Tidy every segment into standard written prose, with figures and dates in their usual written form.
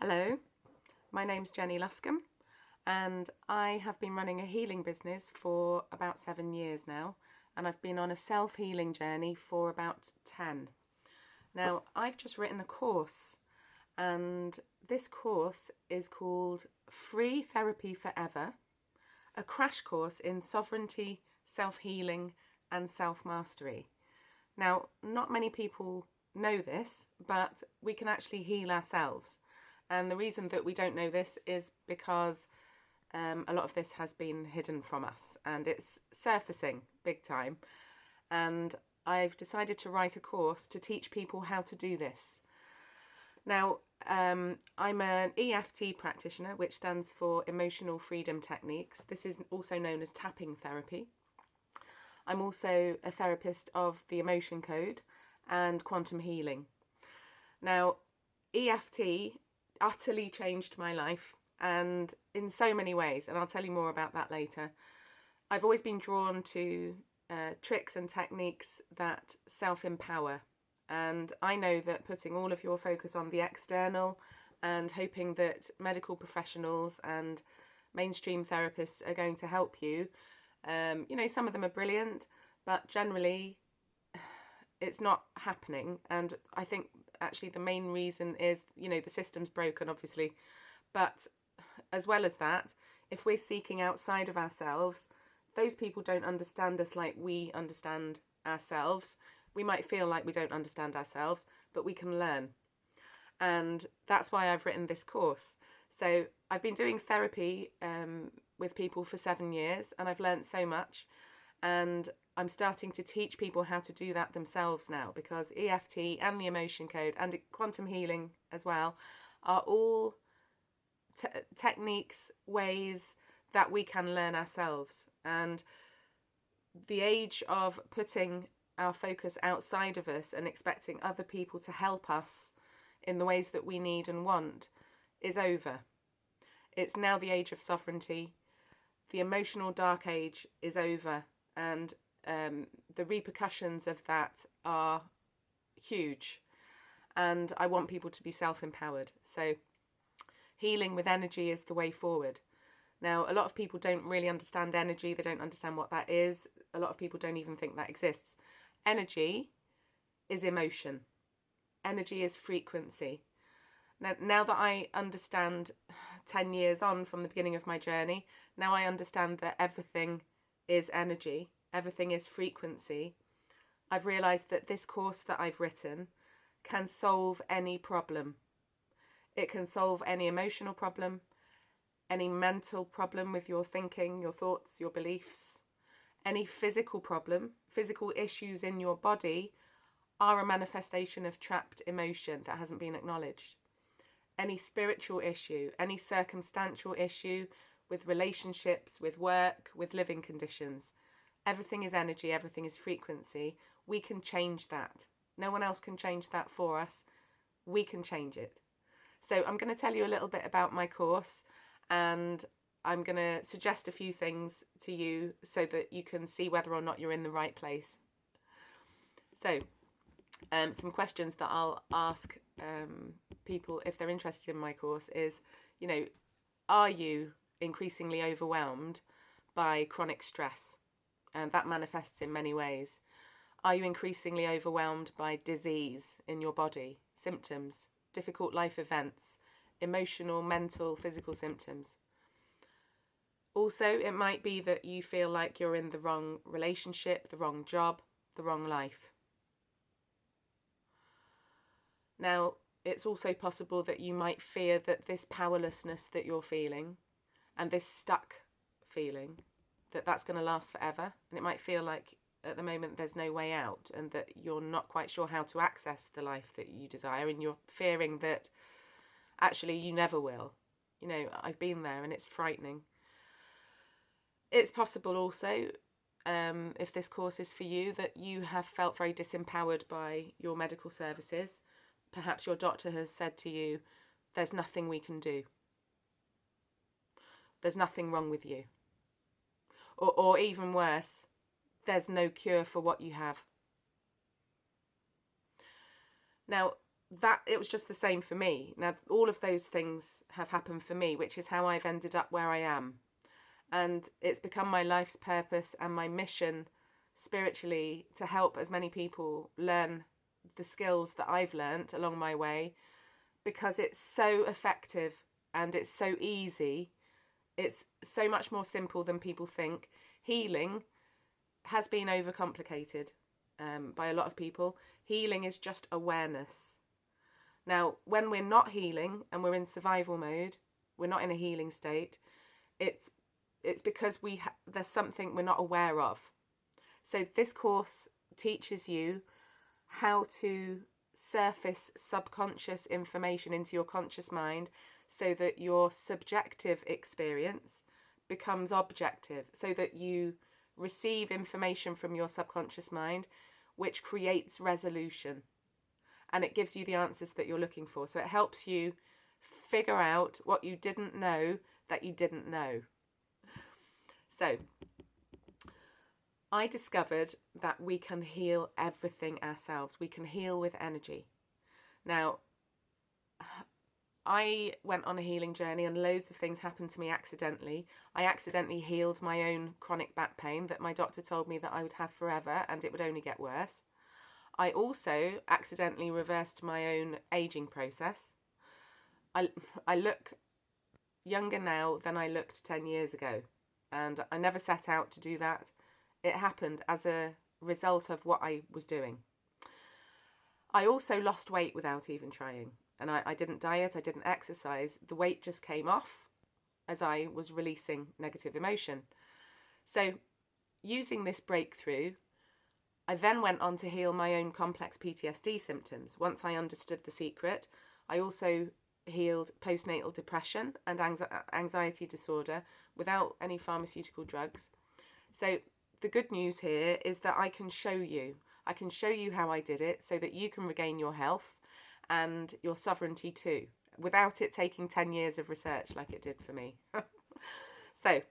Hello, my name's Jenny Luscombe and I have been running a healing business for about 7 years now, and I've been on a self-healing journey for about 10. Now, I've just written a course, and this course is called Free Therapy Forever, a crash course in sovereignty, self-healing and self-mastery. Now, not many people know this, but we can actually heal ourselves. And the reason that we don't know this is because a lot of this has been hidden from us, and it's surfacing big time. And I've decided to write a course to teach people how to do this. Now, I'm an EFT practitioner, which stands for Emotional Freedom Techniques. This is also known as tapping therapy. I'm also a therapist of the Emotion Code and quantum healing. Now, EFT utterly changed my life, and in so many ways, and I'll tell you more about that later. I've always been drawn to tricks and techniques that self-empower, and I know that putting all of your focus on the external and hoping that medical professionals and mainstream therapists are going to help you, some of them are brilliant, but generally it's not happening. And I think actually the main reason is, the system's broken, obviously, but as well as that, if we're seeking outside of ourselves, those people don't understand us like we understand ourselves. We might feel like we don't understand ourselves, but we can learn. And that's why I've written this course. So I've been doing therapy with people for 7 years, and I've learned so much, and I'm starting to teach people how to do that themselves now, because EFT and the Emotion Code and quantum healing as well are all techniques, ways that we can learn ourselves. And the age of putting our focus outside of us and expecting other people to help us in the ways that we need and want is over. It's now the age of sovereignty. The emotional dark age is over, and the repercussions of that are huge, and I want people to be self-empowered. So healing with energy is the way forward. Now, a lot of people don't really understand energy. They don't understand what that is. A lot of people don't even think that exists. Energy is emotion. Energy is frequency. Now that I understand, 10 years on from the beginning of my journey, now I understand that everything is energy. Everything is frequency. I've realised that this course that I've written can solve any problem. It can solve any emotional problem, any mental problem with your thinking, your thoughts, your beliefs, any physical problem. Physical issues in your body are a manifestation of trapped emotion that hasn't been acknowledged. Any spiritual issue, any circumstantial issue with relationships, with work, with living conditions. Everything is energy, everything is frequency. We can change that. No one else can change that for us. We can change it. So I'm going to tell you a little bit about my course, and I'm going to suggest a few things to you so that you can see whether or not you're in the right place. So some questions that I'll ask people if they're interested in my course is, are you increasingly overwhelmed by chronic stress? And that manifests in many ways. Are you increasingly overwhelmed by disease in your body, symptoms, difficult life events, emotional, mental, physical symptoms? Also, it might be that you feel like you're in the wrong relationship, the wrong job, the wrong life. Now, it's also possible that you might fear that this powerlessness that you're feeling and this stuck feeling, that's going to last forever, and it might feel like at the moment there's no way out, and that you're not quite sure how to access the life that you desire, and you're fearing that actually you never will. I've been there, and it's frightening. It's possible also, if this course is for you, that you have felt very disempowered by your medical services. Perhaps your doctor has said to you, there's nothing we can do. There's nothing wrong with you. Or even worse, there's no cure for what you have. Now, that it was just the same for me. Now, all of those things have happened for me, which is how I've ended up where I am. And it's become my life's purpose and my mission spiritually to help as many people learn the skills that I've learned along my way, because it's so effective and it's so easy. It's so much more simple than people think. Healing has been overcomplicated by a lot of people. Healing is just awareness. Now, when we're not healing and we're in survival mode, we're not in a healing state, it's because there's something we're not aware of. So this course teaches you how to surface subconscious information into your conscious mind so that your subjective experience becomes objective, so that you receive information from your subconscious mind which creates resolution, and it gives you the answers that you're looking for. So it helps you figure out what you didn't know that you didn't know. So I discovered that we can heal everything ourselves. We can heal with energy. Now, I went on a healing journey and loads of things happened to me accidentally. I accidentally healed my own chronic back pain that my doctor told me that I would have forever and it would only get worse. I also accidentally reversed my own aging process. I look younger now than I looked 10 years ago, and I never set out to do that. It happened as a result of what I was doing. I also lost weight without even trying, and I didn't diet, I didn't exercise. The weight just came off as I was releasing negative emotion. So using this breakthrough, I then went on to heal my own complex PTSD symptoms. Once I understood the secret, I also healed postnatal depression and anxiety disorder without any pharmaceutical drugs. So the good news here is that I can show you how I did it so that you can regain your health and your sovereignty too, without it taking 10 years of research like it did for me. So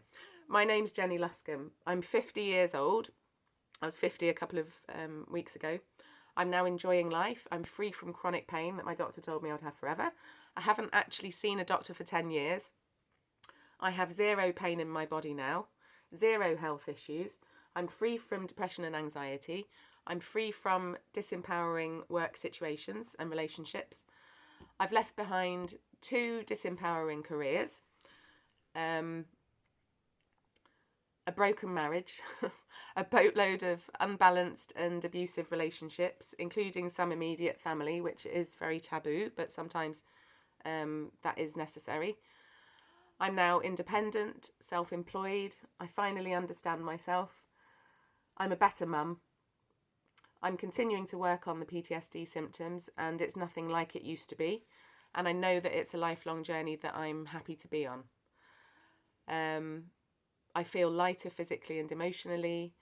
my name's Jenny Luscombe. I'm 50 years old. I was 50 a couple of weeks ago. I'm now enjoying life. I'm free from chronic pain that my doctor told me I would have forever. I haven't actually seen a doctor for 10 years. I have zero pain in my body now, zero health issues. I'm free from depression and anxiety. I'm free from disempowering work situations and relationships. I've left behind 2 disempowering careers, a broken marriage, a boatload of unbalanced and abusive relationships, including some immediate family, which is very taboo, but sometimes that is necessary. I'm now independent, self-employed. I finally understand myself. I'm a better mum. I'm continuing to work on the PTSD symptoms, and it's nothing like it used to be. And I know that it's a lifelong journey that I'm happy to be on. I feel lighter physically and emotionally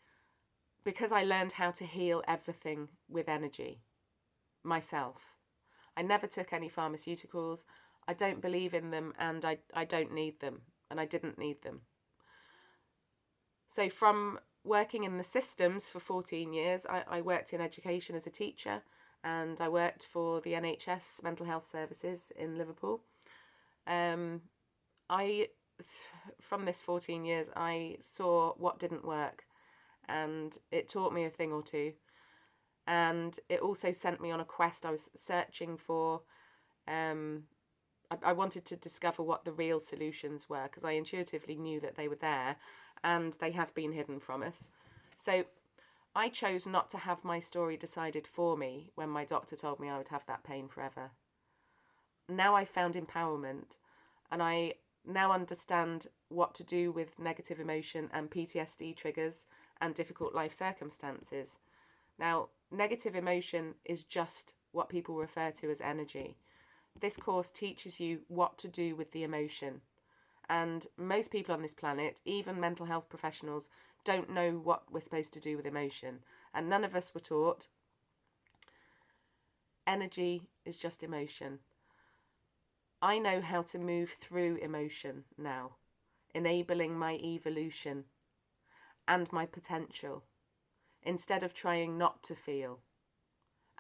because I learned how to heal everything with energy myself. I never took any pharmaceuticals. I don't believe in them, and I don't need them, and I didn't need them. So from working in the systems for 14 years, I worked in education as a teacher, and I worked for the NHS mental health services in Liverpool. From this 14 years, I saw what didn't work, and it taught me a thing or two. And it also sent me on a quest. I was searching for, I wanted to discover what the real solutions were, because I intuitively knew that they were there, and they have been hidden from us. So I chose not to have my story decided for me when my doctor told me I would have that pain forever. Now I found empowerment, and I now understand what to do with negative emotion and PTSD triggers and difficult life circumstances. Now, negative emotion is just what people refer to as energy. This course teaches you what to do with the emotion. And most people on this planet, even mental health professionals, don't know what we're supposed to do with emotion. And none of us were taught. Energy is just emotion. I know how to move through emotion now, enabling my evolution and my potential, instead of trying not to feel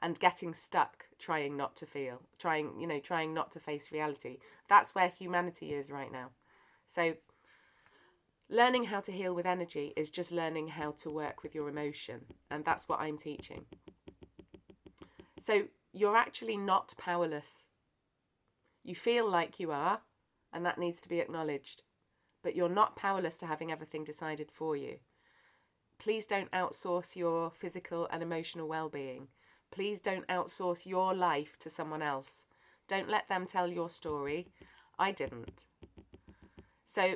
and getting stuck trying not to feel, trying not to face reality. That's where humanity is right now. So learning how to heal with energy is just learning how to work with your emotion, and that's what I'm teaching. So you're actually not powerless. You feel like you are, and that needs to be acknowledged, but you're not powerless to having everything decided for you. Please don't outsource your physical and emotional well-being. Please don't outsource your life to someone else. Don't let them tell your story. I didn't. So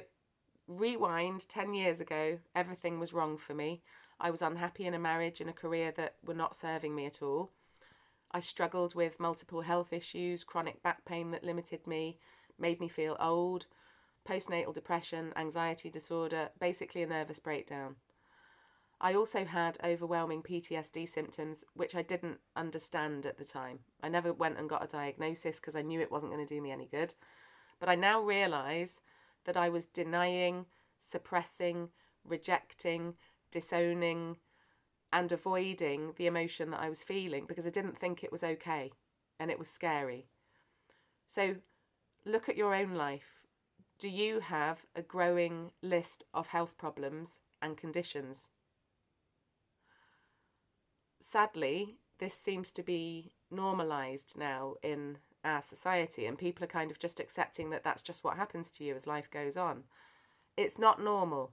rewind 10 years ago, everything was wrong for me. I was unhappy in a marriage and a career that were not serving me at all. I struggled with multiple health issues, chronic back pain that limited me, made me feel old, postnatal depression, anxiety disorder, basically a nervous breakdown. I also had overwhelming PTSD symptoms, which I didn't understand at the time. I never went and got a diagnosis because I knew it wasn't going to do me any good. But I now realise that I was denying, suppressing, rejecting, disowning, and avoiding the emotion that I was feeling because I didn't think it was okay, and it was scary. So look at your own life. Do you have a growing list of health problems and conditions? Sadly, this seems to be normalised now in our society, and people are kind of just accepting that that's just what happens to you as life goes on. It's not normal,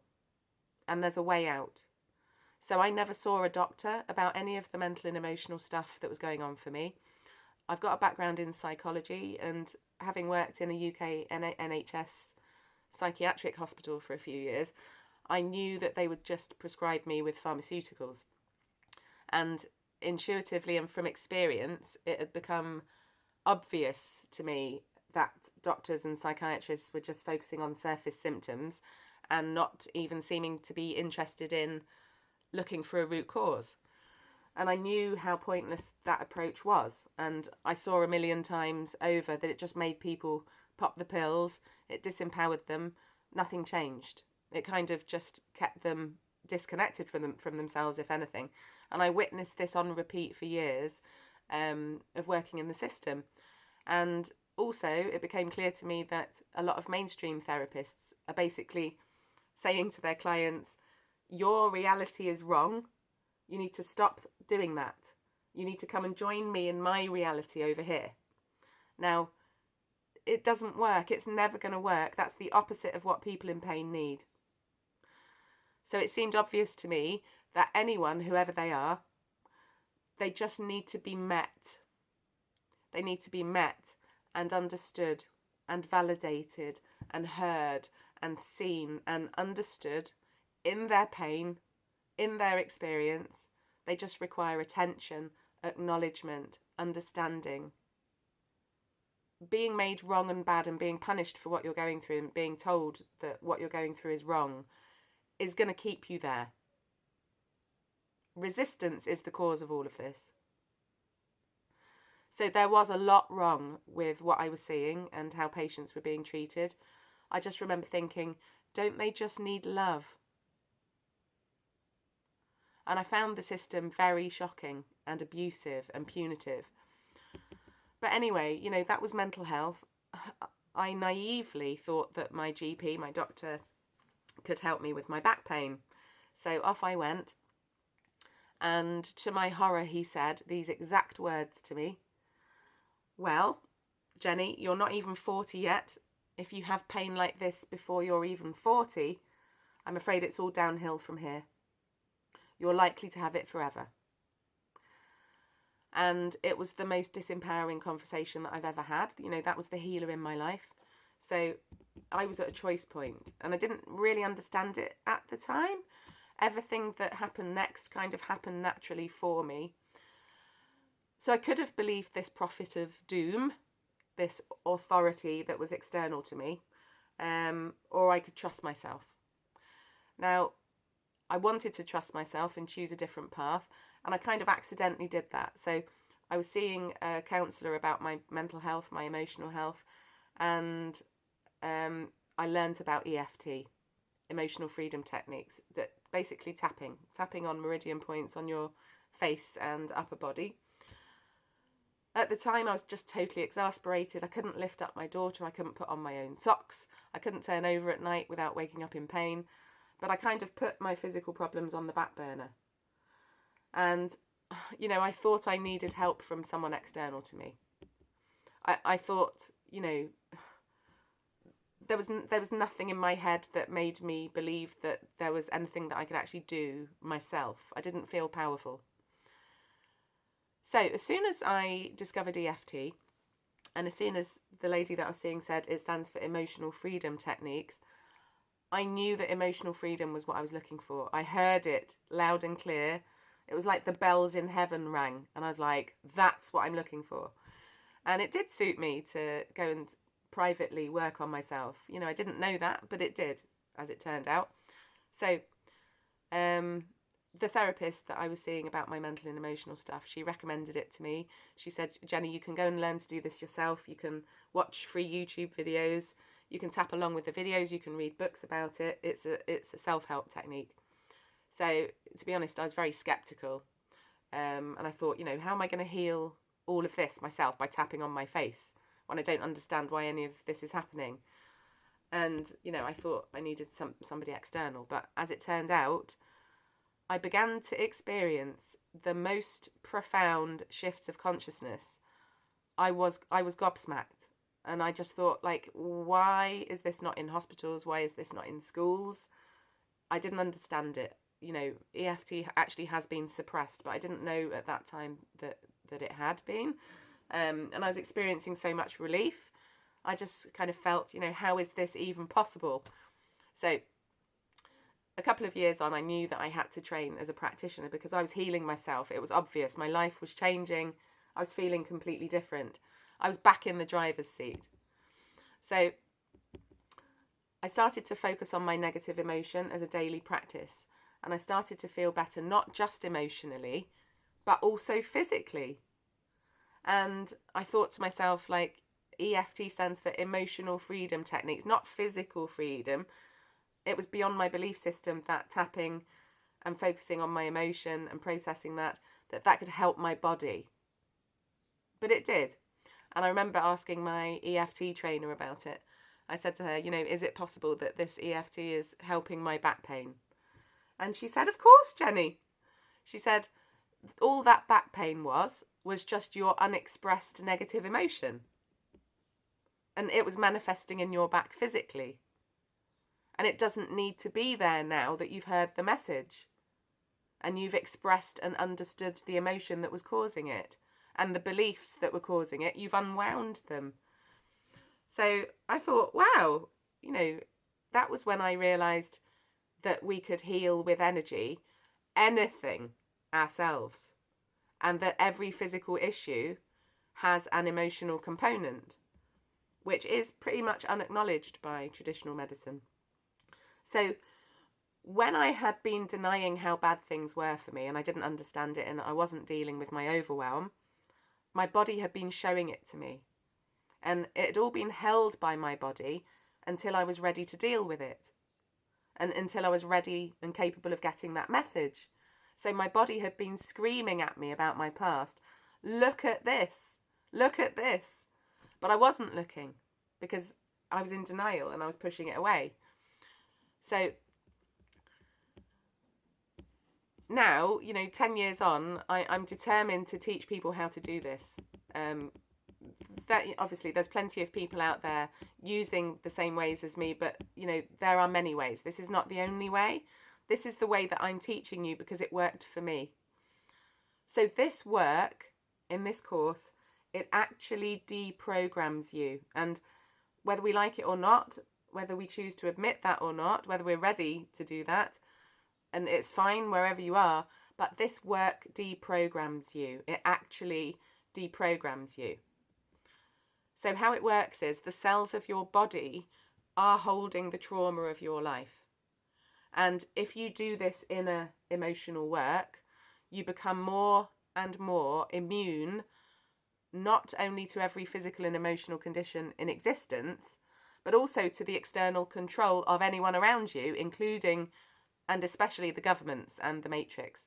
and there's a way out. So I never saw a doctor about any of the mental and emotional stuff that was going on for me. I've got a background in psychology, and having worked in a UK NHS psychiatric hospital for a few years, I knew that they would just prescribe me with pharmaceuticals. And intuitively and from experience, it had become obvious to me that doctors and psychiatrists were just focusing on surface symptoms and not even seeming to be interested in looking for a root cause. And I knew how pointless that approach was, and I saw a million times over that it just made people pop the pills, it disempowered them, nothing changed. It kind of just kept them disconnected from themselves, if anything. And I witnessed this on repeat for years of working in the system. And also it became clear to me that a lot of mainstream therapists are basically saying to their clients, your reality is wrong. You need to stop doing that. You need to come and join me in my reality over here. Now, it doesn't work. It's never going to work. That's the opposite of what people in pain need. So it seemed obvious to me that anyone, whoever they are, they just need to be met. They need to be met and understood and validated and heard and seen and understood in their pain, in their experience. They just require attention, acknowledgement, understanding. Being made wrong and bad and being punished for what you're going through and being told that what you're going through is wrong is going to keep you there. Resistance is the cause of all of this. So there was a lot wrong with what I was seeing and how patients were being treated. I just remember thinking, don't they just need love? And I found the system very shocking and abusive and punitive. But anyway, that was mental health. I naively thought that my GP, my doctor, could help me with my back pain. So off I went. And to my horror, he said these exact words to me. Well, Jenny, you're not even 40 yet. If you have pain like this before you're even 40, I'm afraid it's all downhill from here. You're likely to have it forever. And it was the most disempowering conversation that I've ever had. That was the healer in my life. So I was at a choice point, and I didn't really understand it at the time. Everything that happened next kind of happened naturally for me. So I could have believed this prophet of doom, this authority that was external to me, or I could trust myself. Now, I wanted to trust myself and choose a different path, and I kind of accidentally did that. So I was seeing a counsellor about my mental health, my emotional health, and I learned about EFT, emotional freedom techniques, that basically tapping on meridian points on your face and upper body. At the time, I was just totally exasperated. I couldn't lift up my daughter. I couldn't put on my own socks. I couldn't turn over at night without waking up in pain. But I kind of put my physical problems on the back burner. And, you know, I thought I needed help from someone external to me. I thought, you know, there was nothing in my head that made me believe that there was anything that I could actually do myself. I didn't feel powerful. So as soon as I discovered EFT, and as soon as the lady that I was seeing said it stands for Emotional Freedom Techniques, I knew that emotional freedom was what I was looking for. I heard it loud and clear. It was like the bells in heaven rang, and I was like, that's what I'm looking for. And it did suit me to go and privately work on myself. You know, I didn't know that, but it did, as it turned out. So the therapist that I was seeing about my mental and emotional stuff, she recommended it to me. She said, Jenny, you can go and learn to do this yourself. You can watch free YouTube videos. You can tap along with the videos. You can read books about it. It's a self-help technique. So to be honest, I was very skeptical. And I thought, you know, how am I going to heal all of this myself by tapping on my face when I don't understand why any of this is happening? And, you know, I thought I needed somebody external. But as it turned out, I began to experience the most profound shifts of consciousness. I was gobsmacked. And I just thought, like, why is this not in hospitals? Why is this not in schools? I didn't understand it. You know, EFT actually has been suppressed, but I didn't know at that time that it had been. And I was experiencing so much relief. I just kind of felt, you know, how is this even possible? So a couple of years on, I knew that I had to train as a practitioner because I was healing myself. It was obvious. My life was changing. I was feeling completely different. I was back in the driver's seat. So I started to focus on my negative emotion as a daily practice. And I started to feel better, not just emotionally, but also physically. And I thought to myself, like, EFT stands for Emotional Freedom Techniques, not physical freedom. It was beyond my belief system that tapping and focusing on my emotion and processing that could help my body. But it did. And I remember asking my EFT trainer about it. I said to her, you know, is it possible that this EFT is helping my back pain? And she said, of course, Jenny. She said, all that back pain was just your unexpressed negative emotion. And it was manifesting in your back physically. And it doesn't need to be there now that you've heard the message. And you've expressed and understood the emotion that was causing it. And the beliefs that were causing it, you've unwound them. So I thought, wow, you know, that was when I realised that we could heal with energy anything ourselves, and that every physical issue has an emotional component, which is pretty much unacknowledged by traditional medicine. So when I had been denying how bad things were for me, and I didn't understand it, and I wasn't dealing with my overwhelm, my body had been showing it to me. And it had all been held by my body until I was ready to deal with it. And until I was ready and capable of getting that message. So my body had been screaming at me about my past. Look at this. Look at this. But I wasn't looking because I was in denial and I was pushing it away. So now, you know, 10 years on, I'm determined to teach people how to do this. That obviously there's plenty of people out there using the same ways as me, but you know, there are many ways. This is not the only way. This is the way that I'm teaching you because it worked for me. So this work in this course, it actually deprograms you. And whether we like it or not, whether we choose to admit that or not, whether we're ready to do that, and it's fine wherever you are, but this work deprograms you. It actually deprograms you. So how it works is the cells of your body are holding the trauma of your life. And if you do this inner emotional work, you become more and more immune, not only to every physical and emotional condition in existence, but also to the external control of anyone around you, including and especially the governments and the matrix.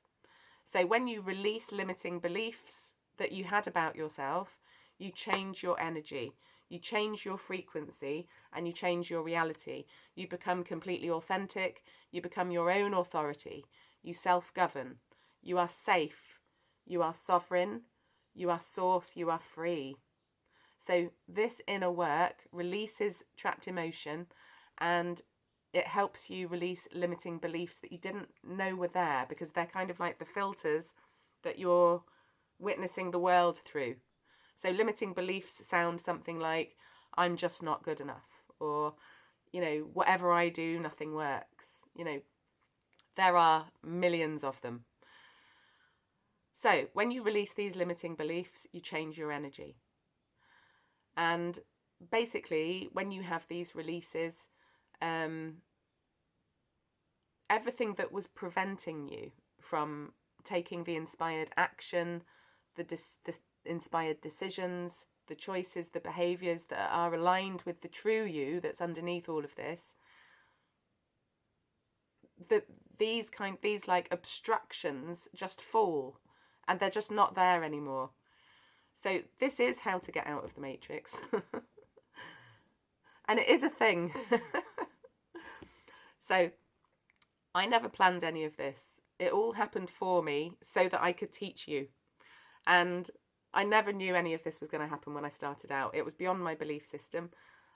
So when you release limiting beliefs, that you had about yourself, you change your energy, you change your frequency, and you change your reality. You become completely authentic, you become your own authority, you self-govern, you are safe, you are sovereign, you are source, you are free. So this inner work releases trapped emotion, and it helps you release limiting beliefs that you didn't know were there, because they're kind of like the filters that you're witnessing the world through. So limiting beliefs sound something like, I'm just not good enough, or, whatever I do, nothing works. There are millions of them. So when you release these limiting beliefs, you change your energy. And basically, when you have these releases, everything that was preventing you from taking the inspired action, the inspired decisions, the choices, the behaviours that are aligned with the true you that's underneath all of this, these like obstructions just fall, and they're just not there anymore. So this is how to get out of the matrix. And it is a thing. So I never planned any of this. It all happened for me so that I could teach you. And I never knew any of this was going to happen when I started out. It was beyond my belief system.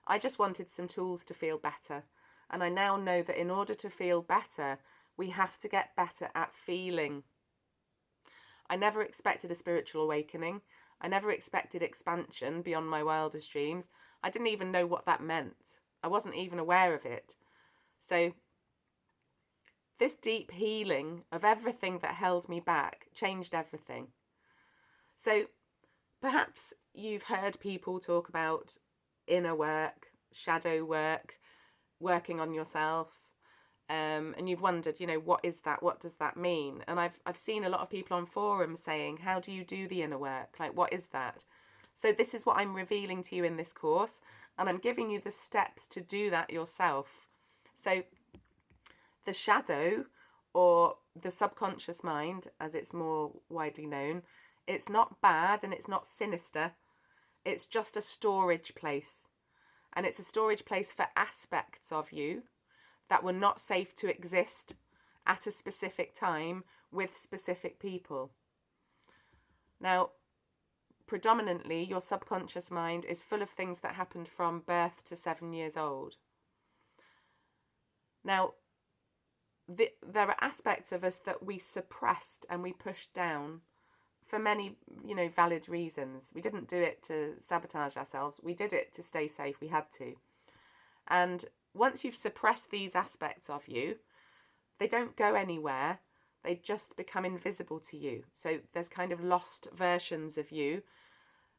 I just wanted some tools to feel better. And I now know that in order to feel better, we have to get better at feeling. I never expected a spiritual awakening. I never expected expansion beyond my wildest dreams. I didn't even know what that meant. I wasn't even aware of it. So this deep healing of everything that held me back changed everything. So perhaps you've heard people talk about inner work, shadow work, working on yourself, and you've wondered, what is that? What does that mean? And I've seen a lot of people on forums saying, how do you do the inner work? Like, what is that? So this is what I'm revealing to you in this course, and I'm giving you the steps to do that yourself. So the shadow, or the subconscious mind, as it's more widely known, it's not bad and it's not sinister. It's just a storage place. And it's a storage place for aspects of you that were not safe to exist at a specific time with specific people. Now, predominantly, your subconscious mind is full of things that happened from birth to 7 years old. Now, there are aspects of us that we suppressed and we pushed down for many, valid reasons. We didn't do it to sabotage ourselves. We did it to stay safe. We had to. And once you've suppressed these aspects of you, they don't go anywhere. They just become invisible to you. So there's kind of lost versions of you.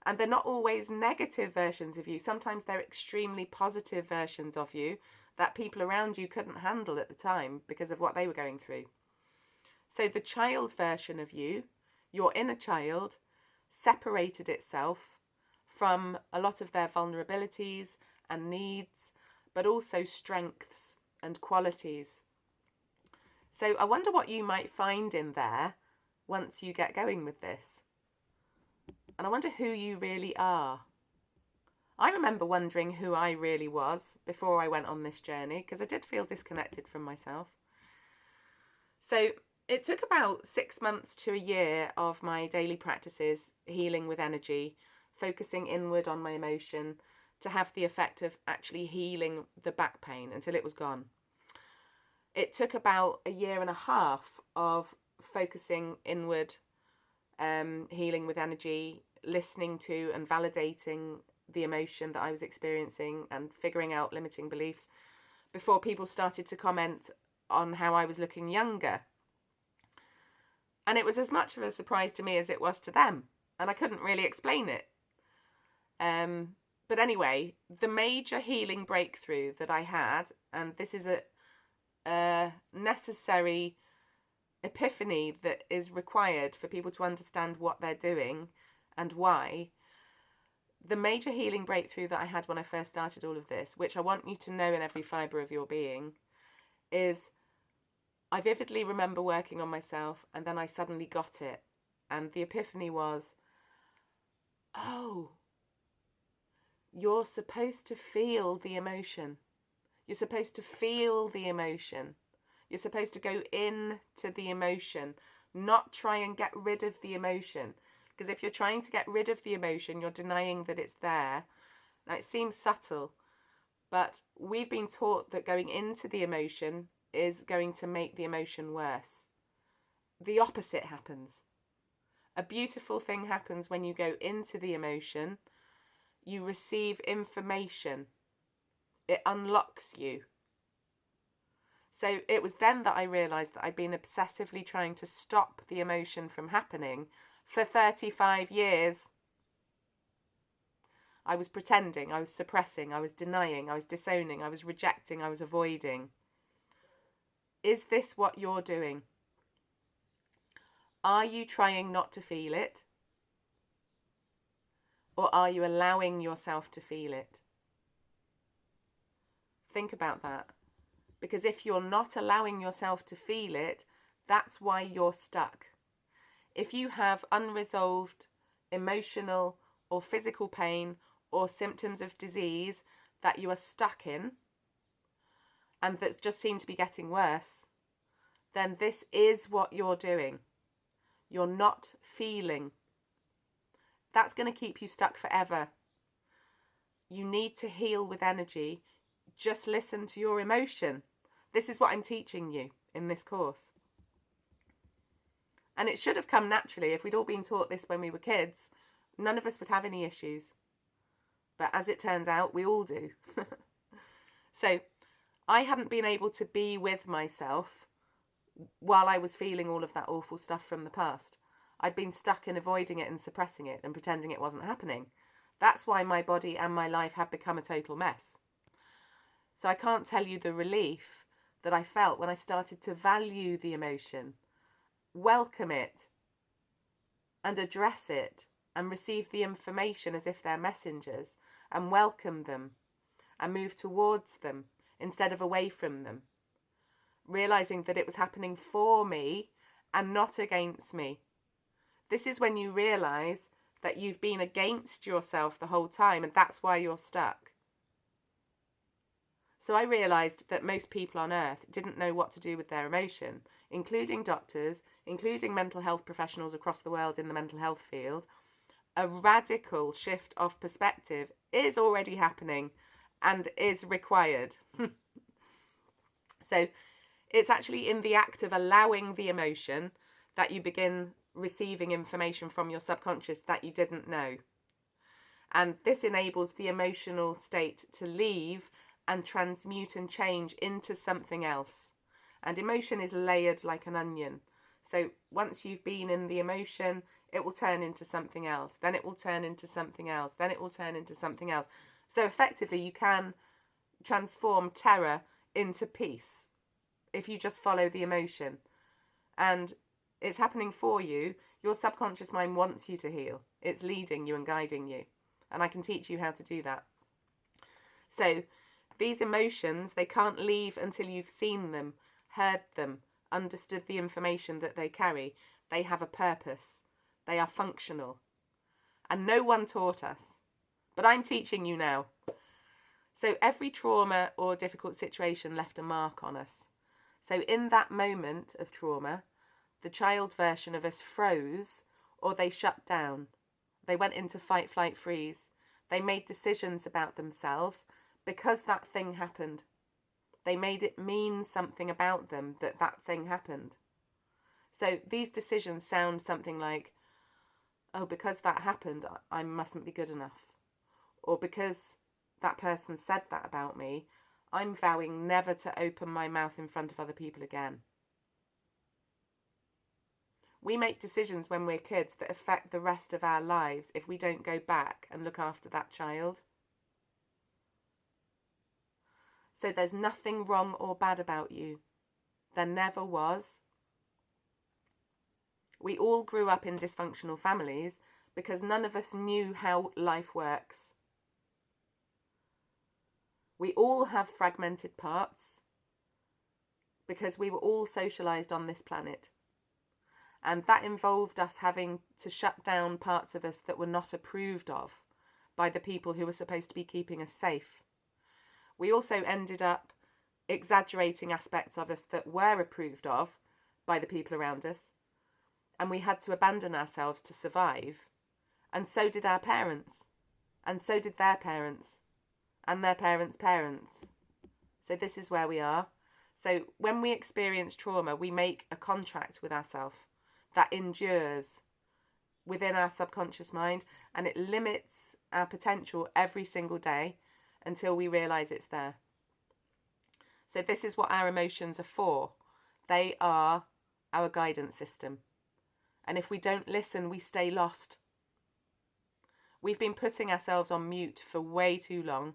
And they're not always negative versions of you. Sometimes they're extremely positive versions of you that people around you couldn't handle at the time because of what they were going through. So the child version of you, your inner child, separated itself from a lot of their vulnerabilities and needs, but also strengths and qualities. So I wonder what you might find in there once you get going with this. And I wonder who you really are. I remember wondering who I really was before I went on this journey, because I did feel disconnected from myself. So it took about 6 months to a year of my daily practices, healing with energy, focusing inward on my emotion, to have the effect of actually healing the back pain until it was gone. It took about a year and a half of focusing inward, healing with energy, listening to and validating the emotion that I was experiencing and figuring out limiting beliefs before people started to comment on how I was looking younger. And it was as much of a surprise to me as it was to them, and I couldn't really explain it. But anyway, the major healing breakthrough that I had, and this is a necessary epiphany that is required for people to understand what they're doing and why. The major healing breakthrough that I had when I first started all of this, which I want you to know in every fibre of your being, is I vividly remember working on myself, and then I suddenly got it. And the epiphany was, oh, you're supposed to feel the emotion. You're supposed to feel the emotion. You're supposed to go into the emotion, not try and get rid of the emotion. Because if you're trying to get rid of the emotion, you're denying that it's there. Now, it seems subtle, but we've been taught that going into the emotion is going to make the emotion worse. The opposite happens. A beautiful thing happens when you go into the emotion. You receive information. It unlocks you. So it was then that I realised that I'd been obsessively trying to stop the emotion from happening for 35 years. I was pretending, I was suppressing, I was denying, I was disowning, I was rejecting, I was avoiding. Is this what you're doing? Are you trying not to feel it? Or are you allowing yourself to feel it? Think about that. Because if you're not allowing yourself to feel it, that's why you're stuck. If you have unresolved emotional or physical pain or symptoms of disease that you are stuck in and that just seem to be getting worse, then this is what you're doing. You're not feeling. That's going to keep you stuck forever. You need to heal with energy. Just listen to your emotion. This is what I'm teaching you in this course. And it should have come naturally. If we'd all been taught this when we were kids, none of us would have any issues. But as it turns out, we all do. So I hadn't been able to be with myself while I was feeling all of that awful stuff from the past. I'd been stuck in avoiding it and suppressing it and pretending it wasn't happening. That's why my body and my life had become a total mess. So I can't tell you the relief that I felt when I started to value the emotion, welcome it, and address it, and receive the information as if they're messengers, and welcome them, and move towards them instead of away from them, realizing that it was happening for me and not against me. This is when you realize that you've been against yourself the whole time, and that's why you're stuck. So I realised that most people on earth didn't know what to do with their emotion, including doctors, including mental health professionals across the world in the mental health field. A radical shift of perspective is already happening and is required. So it's actually in the act of allowing the emotion that you begin receiving information from your subconscious that you didn't know. And this enables the emotional state to leave and transmute and change into something else. And emotion is layered like an onion. So once you've been in the emotion, it will turn into something else. Then it will turn into something else. Then it will turn into something else. So effectively, you can transform terror into peace if you just follow the emotion. And it's happening for you. Your subconscious mind wants you to heal. It's leading you and guiding you. And I can teach you how to do that. So these emotions, they can't leave until you've seen them, heard them, understood the information that they carry. They have a purpose. They are functional. And no one taught us. But I'm teaching you now. So every trauma or difficult situation left a mark on us. So in that moment of trauma, the child version of us froze or they shut down. They went into fight, flight, freeze. They made decisions about themselves because that thing happened. They made it mean something about them that that thing happened. So these decisions sound something like, oh, because that happened, I mustn't be good enough. Or because that person said that about me, I'm vowing never to open my mouth in front of other people again. We make decisions when we're kids that affect the rest of our lives if we don't go back and look after that child. So there's nothing wrong or bad about you. There never was. We all grew up in dysfunctional families because none of us knew how life works. We all have fragmented parts because we were all socialised on this planet. And that involved us having to shut down parts of us that were not approved of by the people who were supposed to be keeping us safe. We also ended up exaggerating aspects of us that were approved of by the people around us. And we had to abandon ourselves to survive. And so did our parents. And so did their parents. And their parents' parents. So this is where we are. So when we experience trauma, we make a contract with ourselves that endures within our subconscious mind, and it limits our potential every single day until we realise it's there. So this is what our emotions are for. They are our guidance system. And if we don't listen, we stay lost. We've been putting ourselves on mute for way too long.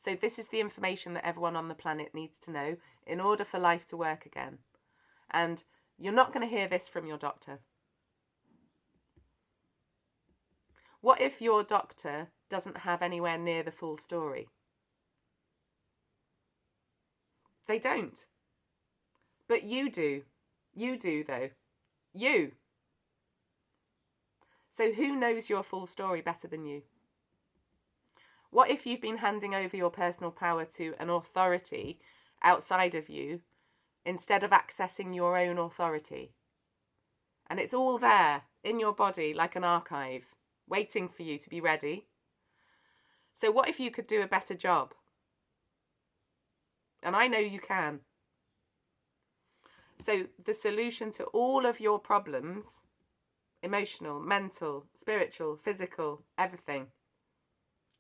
So this is the information that everyone on the planet needs to know in order for life to work again. And you're not going to hear this from your doctor. What if your doctor doesn't have anywhere near the full story? They don't. But you do. You do, though. You. So who knows your full story better than you? What if you've been handing over your personal power to an authority outside of you instead of accessing your own authority? And it's all there in your body like an archive, waiting for you to be ready. So what if you could do a better job? And I know you can. So the solution to all of your problems, emotional, mental, spiritual, physical, everything,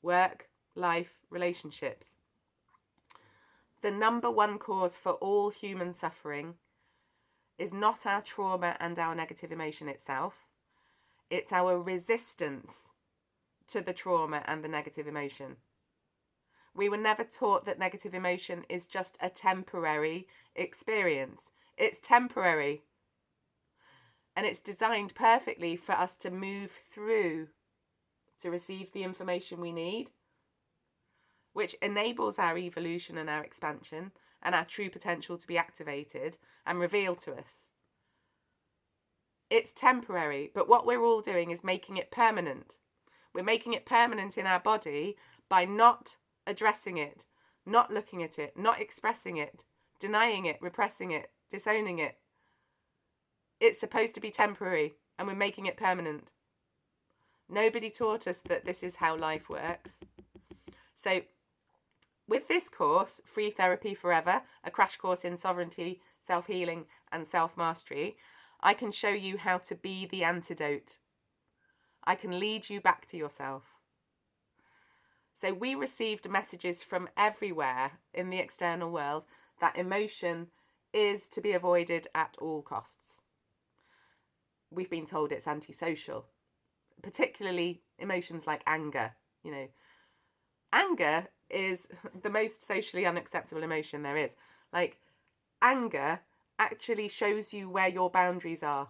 work, life, relationships. The number one cause for all human suffering is not our trauma and our negative emotion itself. It's our resistance to the trauma and the negative emotion. We were never taught that negative emotion is just a temporary experience. It's temporary. And it's designed perfectly for us to move through to receive the information we need, which enables our evolution and our expansion and our true potential to be activated and revealed to us. It's temporary, but what we're all doing is making it permanent. We're making it permanent in our body by not addressing it, not looking at it, not expressing it, denying it, repressing it, disowning it. It's supposed to be temporary, and we're making it permanent. Nobody taught us that this is how life works. So with this course, Free Therapy Forever, a crash course in sovereignty, self-healing and self-mastery, I can show you how to be the antidote. I can lead you back to yourself. So we received messages from everywhere in the external world that emotion is to be avoided at all costs. We've been told it's antisocial, particularly emotions like anger. You know, anger is the most socially unacceptable emotion there is. Like, anger actually shows you where your boundaries are.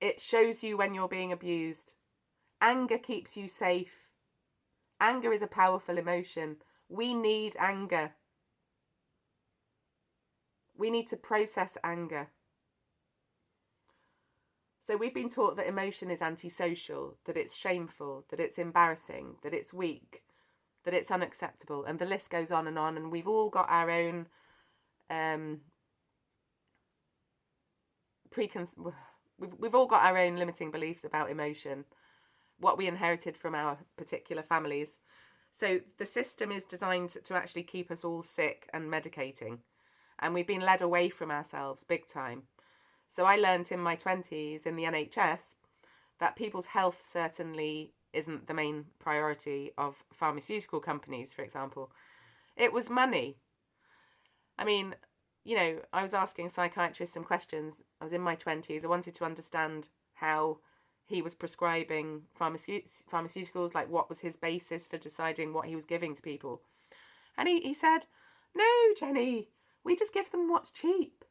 It shows you when you're being abused. Anger keeps you safe. Anger is a powerful emotion. We need anger. We need to process anger. So we've been taught that emotion is antisocial, that it's shameful, that it's embarrassing, that it's weak, that it's unacceptable, and the list goes on, and we've all got our own we've all got our own limiting beliefs about emotion, what we inherited from our particular families. So the system is designed to actually keep us all sick and medicating, and we've been led away from ourselves big time. So I learned in my 20s in the NHS that people's health certainly isn't the main priority of pharmaceutical companies, for example. It was money. I mean, you know, I was asking a psychiatrist some questions. I was in my 20s. I wanted to understand how he was prescribing pharmaceuticals, like what was his basis for deciding what he was giving to people. And he said, "No, Jenny, we just give them what's cheap."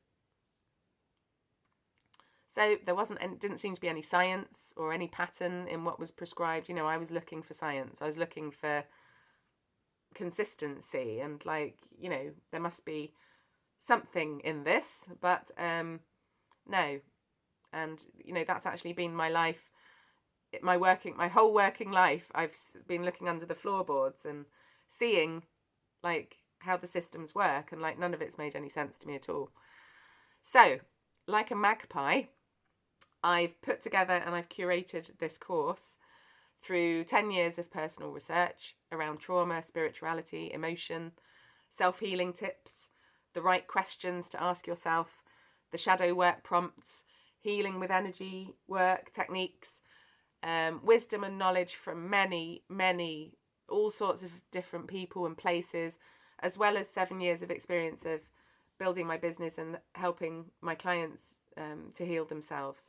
So there didn't seem to be any science or any pattern in what was prescribed. You know, I was looking for science. I was looking for consistency and, like, you know, there must be something in this, but no. And, you know, that's actually been my life, my whole working life. I've been looking under the floorboards and seeing, like, how the systems work, and, like, none of it's made any sense to me at all. So, like a magpie, I've put together and I've curated this course through 10 years of personal research around trauma, spirituality, emotion, self-healing tips, the right questions to ask yourself, the shadow work prompts, healing with energy work techniques, wisdom and knowledge from many, all sorts of different people and places, as well as 7 years of experience of building my business and helping my clients to heal themselves.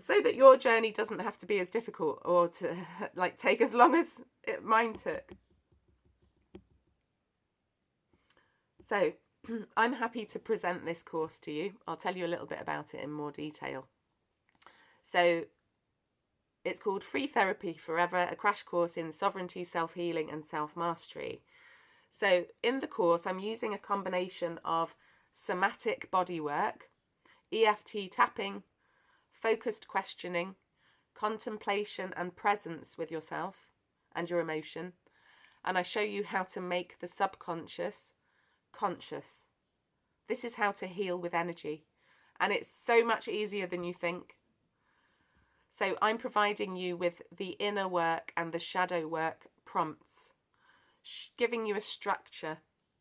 So that your journey doesn't have to be as difficult or to, like, take as long as mine took. So I'm happy to present this course to you. I'll tell you a little bit about it in more detail. So it's called Free Therapy Forever, a crash course in sovereignty, self-healing and self-mastery. So in the course, I'm using a combination of somatic body work, EFT tapping, focused questioning, contemplation and presence with yourself and your emotion. And I show you how to make the subconscious conscious. This is how to heal with energy. And it's so much easier than you think. So I'm providing you with the inner work and the shadow work prompts, giving you a structure.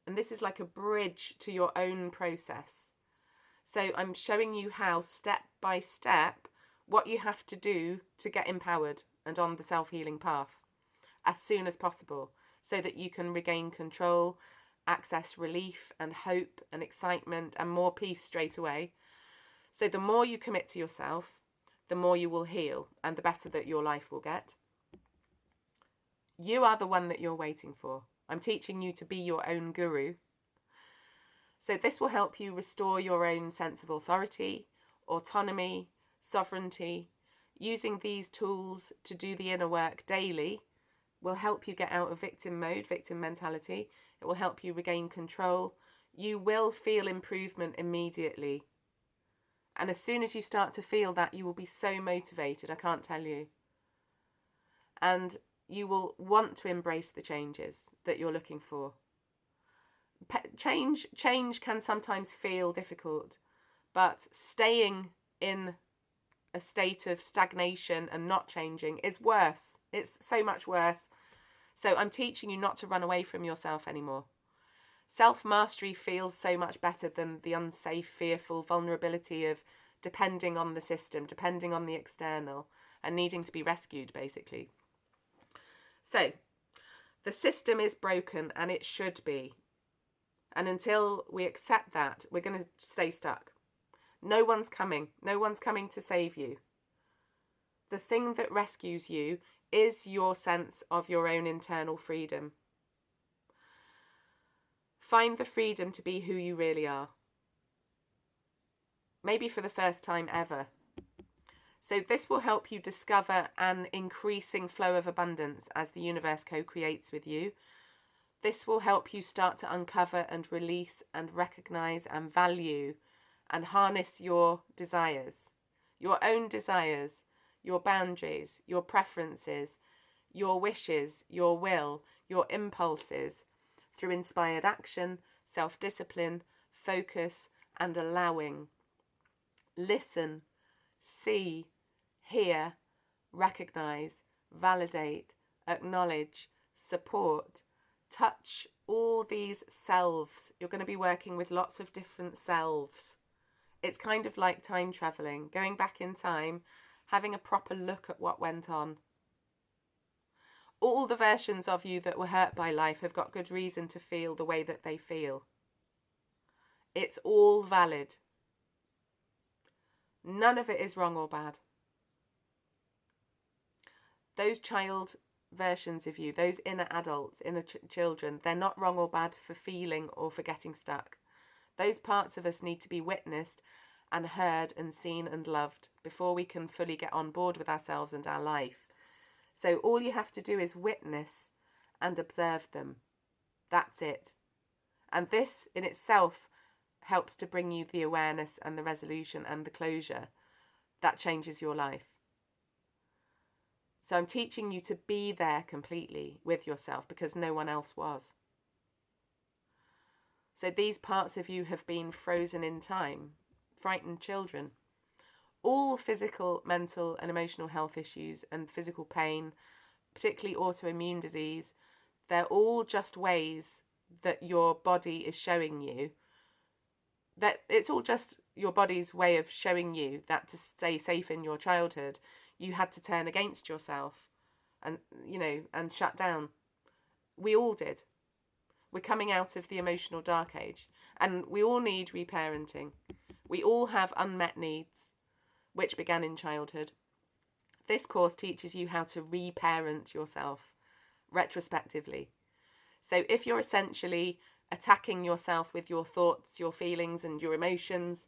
And this is like a bridge to your own process. So I'm showing you how, step by step, what you have to do to get empowered and on the self-healing path as soon as possible, so that you can regain control, access relief and hope and excitement and more peace straight away. So the more you commit to yourself, the more you will heal and the better that your life will get. You are the one that you're waiting for. I'm teaching you to be your own guru. So this will help you restore your own sense of authority, autonomy, sovereignty. Using these tools to do the inner work daily will help you get out of victim mode, victim mentality. It will help you regain control. You will feel improvement immediately. And as soon as you start to feel that, you will be so motivated, I can't tell you. And you will want to embrace the changes that you're looking for. Change can sometimes feel difficult, but staying in a state of stagnation and not changing is worse. It's so much worse. So I'm teaching you not to run away from yourself anymore. Self-mastery feels so much better than the unsafe, fearful vulnerability of depending on the system, depending on the external, and needing to be rescued, basically. So, the system is broken, and it should be. And until we accept that, we're going to stay stuck. No one's coming. No one's coming to save you. The thing that rescues you is your sense of your own internal freedom. Find the freedom to be who you really are. Maybe for the first time ever. So this will help you discover an increasing flow of abundance as the universe co-creates with you. This will help you start to uncover and release and recognize and value and harness your desires, your own desires, your boundaries, your preferences, your wishes, your will, your impulses, through inspired action, self-discipline, focus, and allowing. Listen, see, hear, recognize, validate, acknowledge, support, touch all these selves. You're going to be working with lots of different selves. It's kind of like time traveling, going back in time, having a proper look at what went on. All the versions of you that were hurt by life have got good reason to feel the way that they feel. It's all valid. None of it is wrong or bad. Those child versions of you, those inner adults, inner children, they're not wrong or bad for feeling or for getting stuck. Those parts of us need to be witnessed and heard and seen and loved before we can fully get on board with ourselves and our life. So all you have to do is witness and observe them. That's it. And this in itself helps to bring you the awareness and the resolution and the closure that changes your life. So I'm teaching you to be there completely with yourself because no one else was. So these parts of you have been frozen in time, frightened children. All physical, mental and emotional health issues and physical pain, particularly autoimmune disease, they're all just ways that your body is showing you that it's all just your body's way of showing you that to stay safe in your childhood, you had to turn against yourself and, and shut down. We all did. We're coming out of the emotional dark age and we all need reparenting. We all have unmet needs, which began in childhood. This course teaches you how to reparent yourself retrospectively. So if you're essentially attacking yourself with your thoughts, your feelings and your emotions,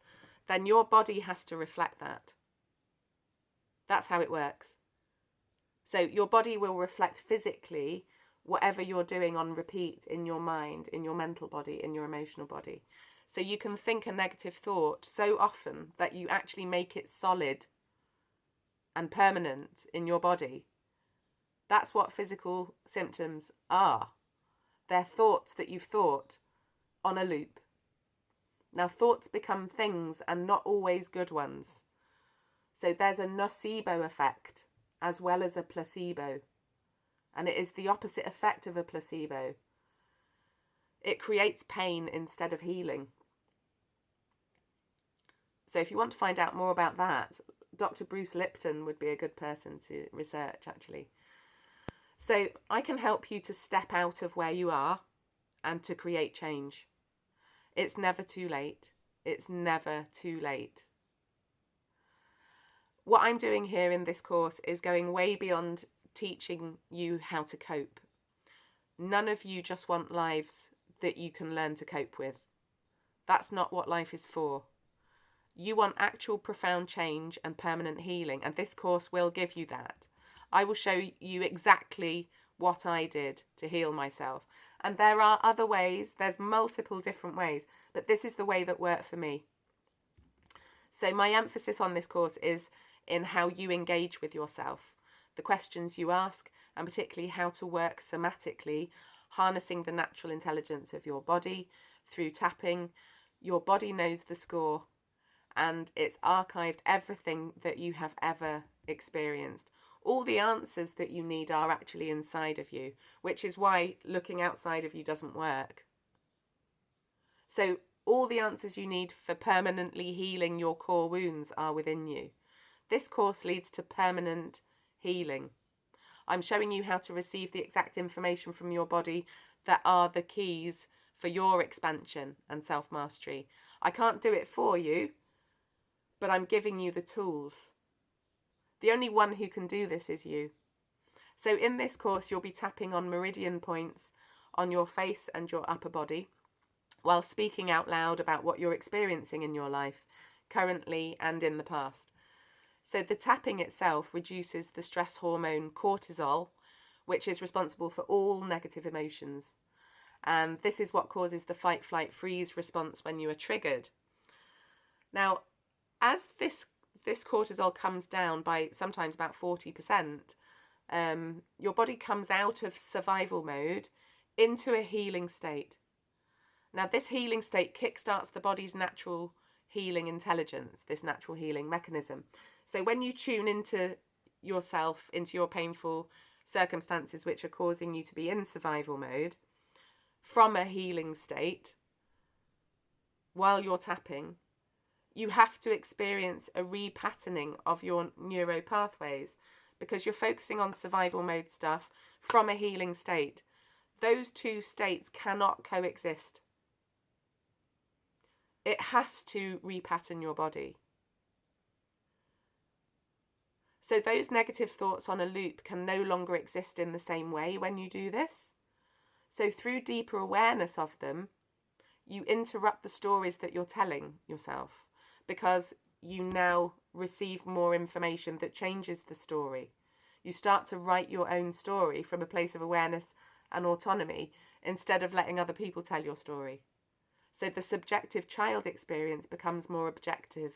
then your body has to reflect that. That's how it works. So your body will reflect physically whatever you're doing on repeat in your mind, in your mental body, in your emotional body. So you can think a negative thought so often that you actually make it solid and permanent in your body. That's what physical symptoms are. They're thoughts that you've thought on a loop. Now, thoughts become things and not always good ones. So there's a nocebo effect as well as a placebo. And it is the opposite effect of a placebo. It creates pain instead of healing. So if you want to find out more about that, Dr. Bruce Lipton would be a good person to research, actually. So I can help you to step out of where you are and to create change. It's never too late. It's never too late. What I'm doing here in this course is going way beyond teaching you how to cope. None of you just want lives that you can learn to cope with. That's not what life is for. You want actual profound change and permanent healing, and this course will give you that. I will show you exactly what I did to heal myself. And there are other ways, there's multiple different ways, but this is the way that worked for me. So my emphasis on this course is in how you engage with yourself, the questions you ask, and particularly how to work somatically, harnessing the natural intelligence of your body through tapping. Your body knows the score, and it's archived everything that you have ever experienced. All the answers that you need are actually inside of you, which is why looking outside of you doesn't work. So all the answers you need for permanently healing your core wounds are within you. This course leads to permanent healing. I'm showing you how to receive the exact information from your body that are the keys for your expansion and self-mastery. I can't do it for you, but I'm giving you the tools. The only one who can do this is you. So in this course, you'll be tapping on meridian points on your face and your upper body while speaking out loud about what you're experiencing in your life, currently and in the past. So the tapping itself reduces the stress hormone cortisol, which is responsible for all negative emotions. And this is what causes the fight, flight, freeze response when you are triggered. Now, as this cortisol comes down by sometimes about 40%, your body comes out of survival mode into a healing state. Now, this healing state kickstarts the body's natural healing intelligence, this natural healing mechanism. So when you tune into yourself, into your painful circumstances which are causing you to be in survival mode, from a healing state, while you're tapping, you have to experience a repatterning of your neuro pathways because you're focusing on survival mode stuff from a healing state. Those two states cannot coexist. It has to repattern your body. So those negative thoughts on a loop can no longer exist in the same way when you do this. So through deeper awareness of them, you interrupt the stories that you're telling yourself because you now receive more information that changes the story. You start to write your own story from a place of awareness and autonomy instead of letting other people tell your story. So the subjective child experience becomes more objective.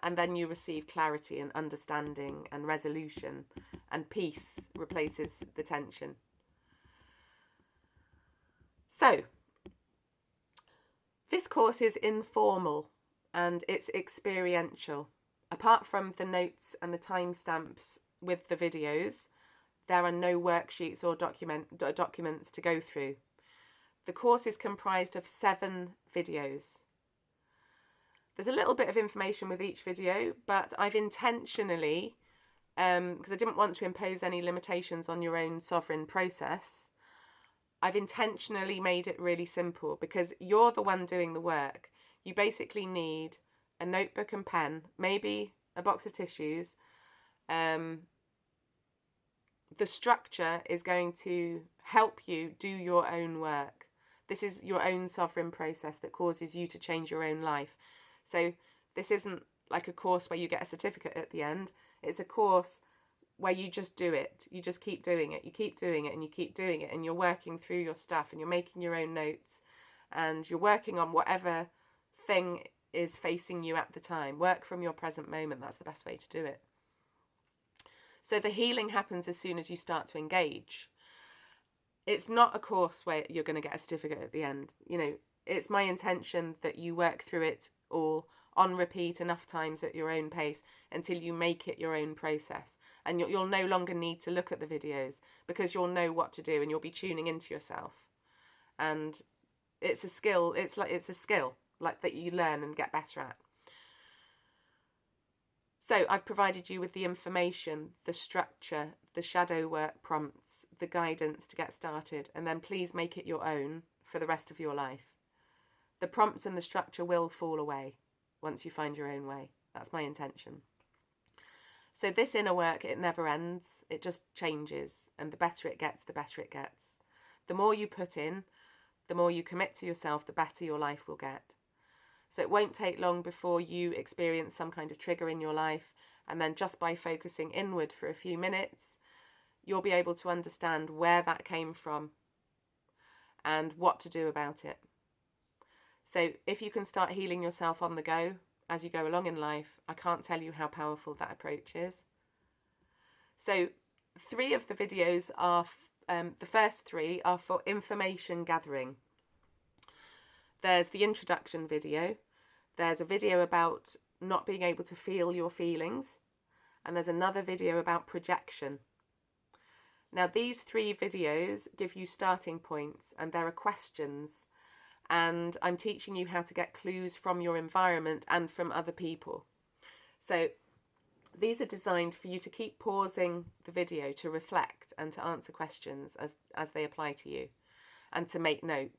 And then you receive clarity and understanding and resolution, and peace replaces the tension. So, this course is informal and it's experiential. Apart from the notes and the timestamps with the videos, there are no worksheets or documents to go through. The course is comprised of 7 videos. There's a little bit of information with each video, but I've intentionally, because I didn't want to impose any limitations on your own sovereign process, I've intentionally made it really simple because you're the one doing the work. You basically need a notebook and pen, maybe a box of tissues. The structure is going to help you do your own work. This is your own sovereign process that causes you to change your own life. So this isn't like a course where you get a certificate at the end. It's a course where you just do it. You just keep doing it. You keep doing it and you keep doing it, and you're working through your stuff and you're making your own notes and you're working on whatever thing is facing you at the time. Work from your present moment. That's the best way to do it. So the healing happens as soon as you start to engage. It's not a course where you're going to get a certificate at the end. You know, it's my intention that you work through it all on repeat enough times at your own pace until you make it your own process. And you'll no longer need to look at the videos because you'll know what to do and you'll be tuning into yourself. And it's a skill. It's a skill like that you learn and get better at. So I've provided you with the information, the structure, the shadow work prompts, the guidance to get started, and then please make it your own for the rest of your life. The prompts and the structure will fall away once you find your own way. That's my intention. So this inner work, it never ends. It just changes, and the better it gets, the better it gets. The more you put in, the more you commit to yourself, the better your life will get. So it won't take long before you experience some kind of trigger in your life, and then just by focusing inward for a few minutes, you'll be able to understand where that came from and what to do about it. So if you can start healing yourself on the go as you go along in life, I can't tell you how powerful that approach is. So 3 of the videos are, the first 3 are for information gathering. There's the introduction video, there's a video about not being able to feel your feelings, and there's another video about projection. Now these 3 videos give you starting points, and there are questions, and I'm teaching you how to get clues from your environment and from other people. So these are designed for you to keep pausing the video to reflect and to answer questions as they apply to you, and to make notes.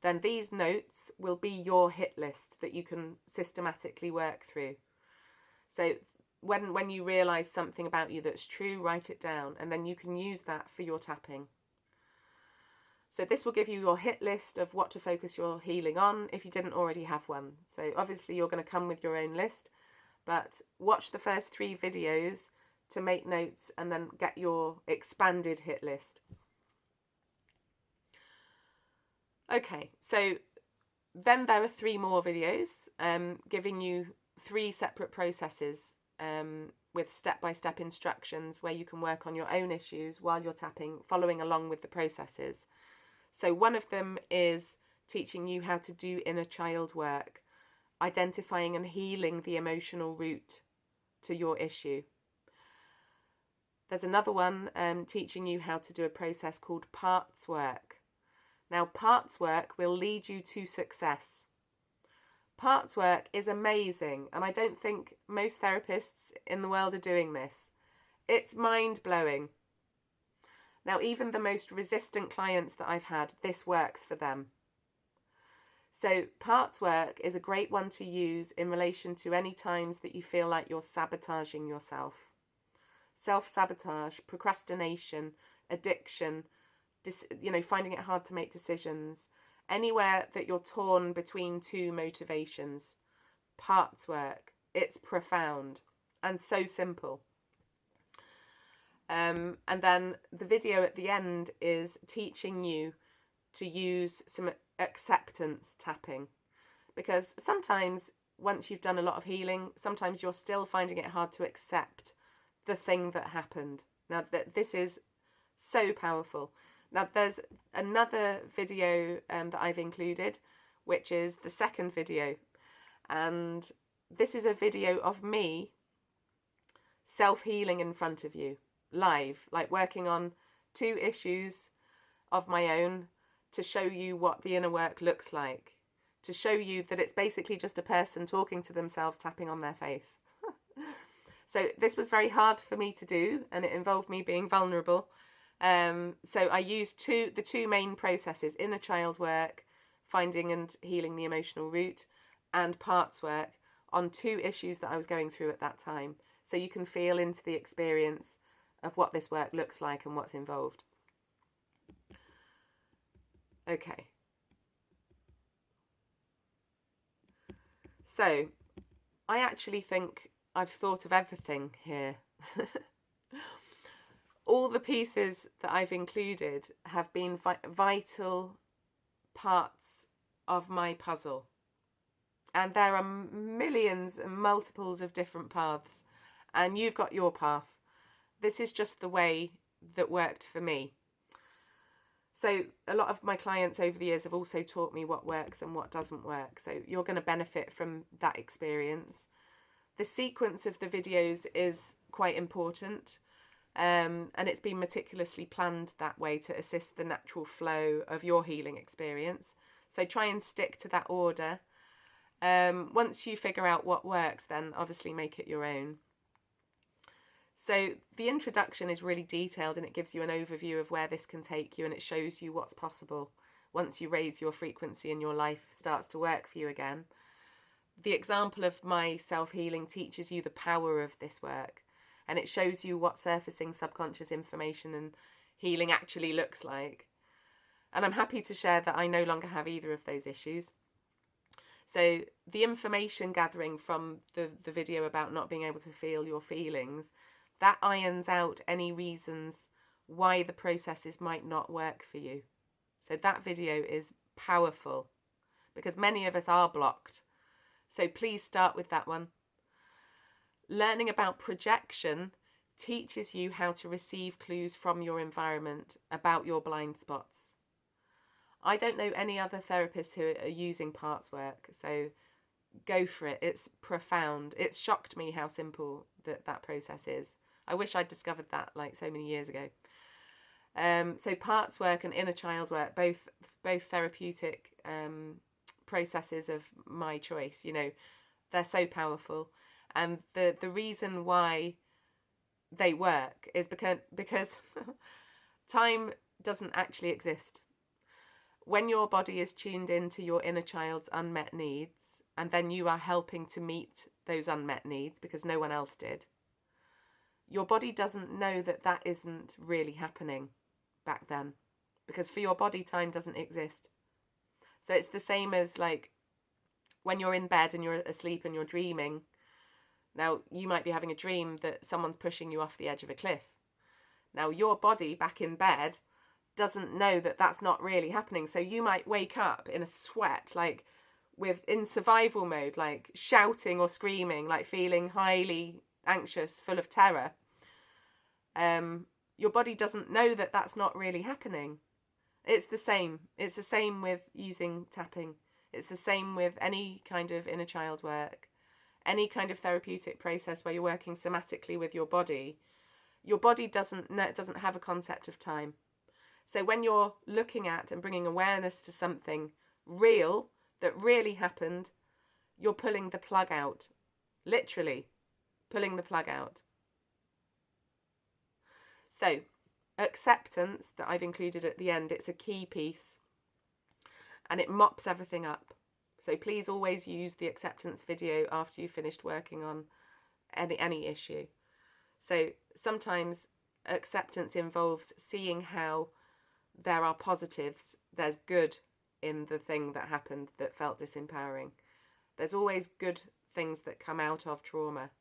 Then these notes will be your hit list that you can systematically work through. So when you realise something about you that's true, write it down, and then you can use that for your tapping. So this will give you your hit list of what to focus your healing on if you didn't already have one. So obviously you're going to come with your own list, but watch the first 3 videos to make notes and then get your expanded hit list. Okay, so then there are 3 more videos giving you 3 separate processes with step-by-step instructions where you can work on your own issues while you're tapping, following along with the processes. So one of them is teaching you how to do inner child work, identifying and healing the emotional root to your issue. There's another one teaching you how to do a process called parts work. Now, parts work will lead you to success. Parts work is amazing, and I don't think most therapists in the world are doing this. It's mind-blowing. Now, even the most resistant clients that I've had, this works for them. So parts work is a great one to use in relation to any times that you feel like you're sabotaging yourself. Self-sabotage, procrastination, addiction, finding it hard to make decisions, anywhere that you're torn between 2 motivations. Parts work, it's profound and so simple. And then the video at the end is teaching you to use some acceptance tapping, because sometimes once you've done a lot of healing, sometimes you're still finding it hard to accept the thing that happened. Now, this is so powerful. Now, there's another video that I've included, which is the second video, and this is a video of me self-healing in front of you, live, like working on 2 issues of my own to show you what the inner work looks like, to show you that it's basically just a person talking to themselves, tapping on their face. So this was very hard for me to do, and it involved me being vulnerable. So I used the two main processes: inner child work, finding and healing the emotional root, and parts work on 2 issues that I was going through at that time. So you can feel into the experience of what this work looks like and what's involved. Okay. So I actually think I've thought of everything here. All the pieces that I've included have been vital parts of my puzzle. And there are millions and multiples of different paths, and you've got your path. This is just the way that worked for me. So a lot of my clients over the years have also taught me what works and what doesn't work. So you're going to benefit from that experience. The sequence of the videos is quite important, and it's been meticulously planned that way to assist the natural flow of your healing experience. So try and stick to that order. Once you figure out what works, then obviously make it your own. So the introduction is really detailed, and it gives you an overview of where this can take you, and it shows you what's possible once you raise your frequency and your life starts to work for you again. The example of my self-healing teaches you the power of this work, and it shows you what surfacing subconscious information and healing actually looks like. And I'm happy to share that I no longer have either of those issues. So the information gathering from the video about not being able to feel your feelings, that irons out any reasons why the processes might not work for you. So that video is powerful because many of us are blocked. So please start with that one. Learning about projection teaches you how to receive clues from your environment about your blind spots. I don't know any other therapists who are using parts work, so go for it. It's profound. It's shocked me how simple that process is. I wish I'd discovered that like so many years ago. So parts work and inner child work, both therapeutic processes of my choice. You know, they're so powerful, and the reason why they work is because time doesn't actually exist. When your body is tuned into your inner child's unmet needs, and then you are helping to meet those unmet needs because no one else did, your body doesn't know that that isn't really happening back then, because for your body, time doesn't exist. So it's the same as like when you're in bed and you're asleep and you're dreaming. Now, you might be having a dream that someone's pushing you off the edge of a cliff. Now, your body back in bed doesn't know that that's not really happening. So you might wake up in a sweat, like in survival mode, like shouting or screaming, like feeling highly anxious, full of terror. Your body doesn't know that that's not really happening. It's the same. It's the same with using tapping. It's the same with any kind of inner child work, any kind of therapeutic process where you're working somatically with your body. Your body doesn't have a concept of time. So when you're looking at and bringing awareness to something real that really happened, you're pulling the plug out, literally pulling the plug out. So acceptance, that I've included at the end, it's a key piece, and it mops everything up. So please always use the acceptance video after you've finished working on any issue. So sometimes acceptance involves seeing how there are positives, there's good in the thing that happened that felt disempowering. There's always good things that come out of trauma.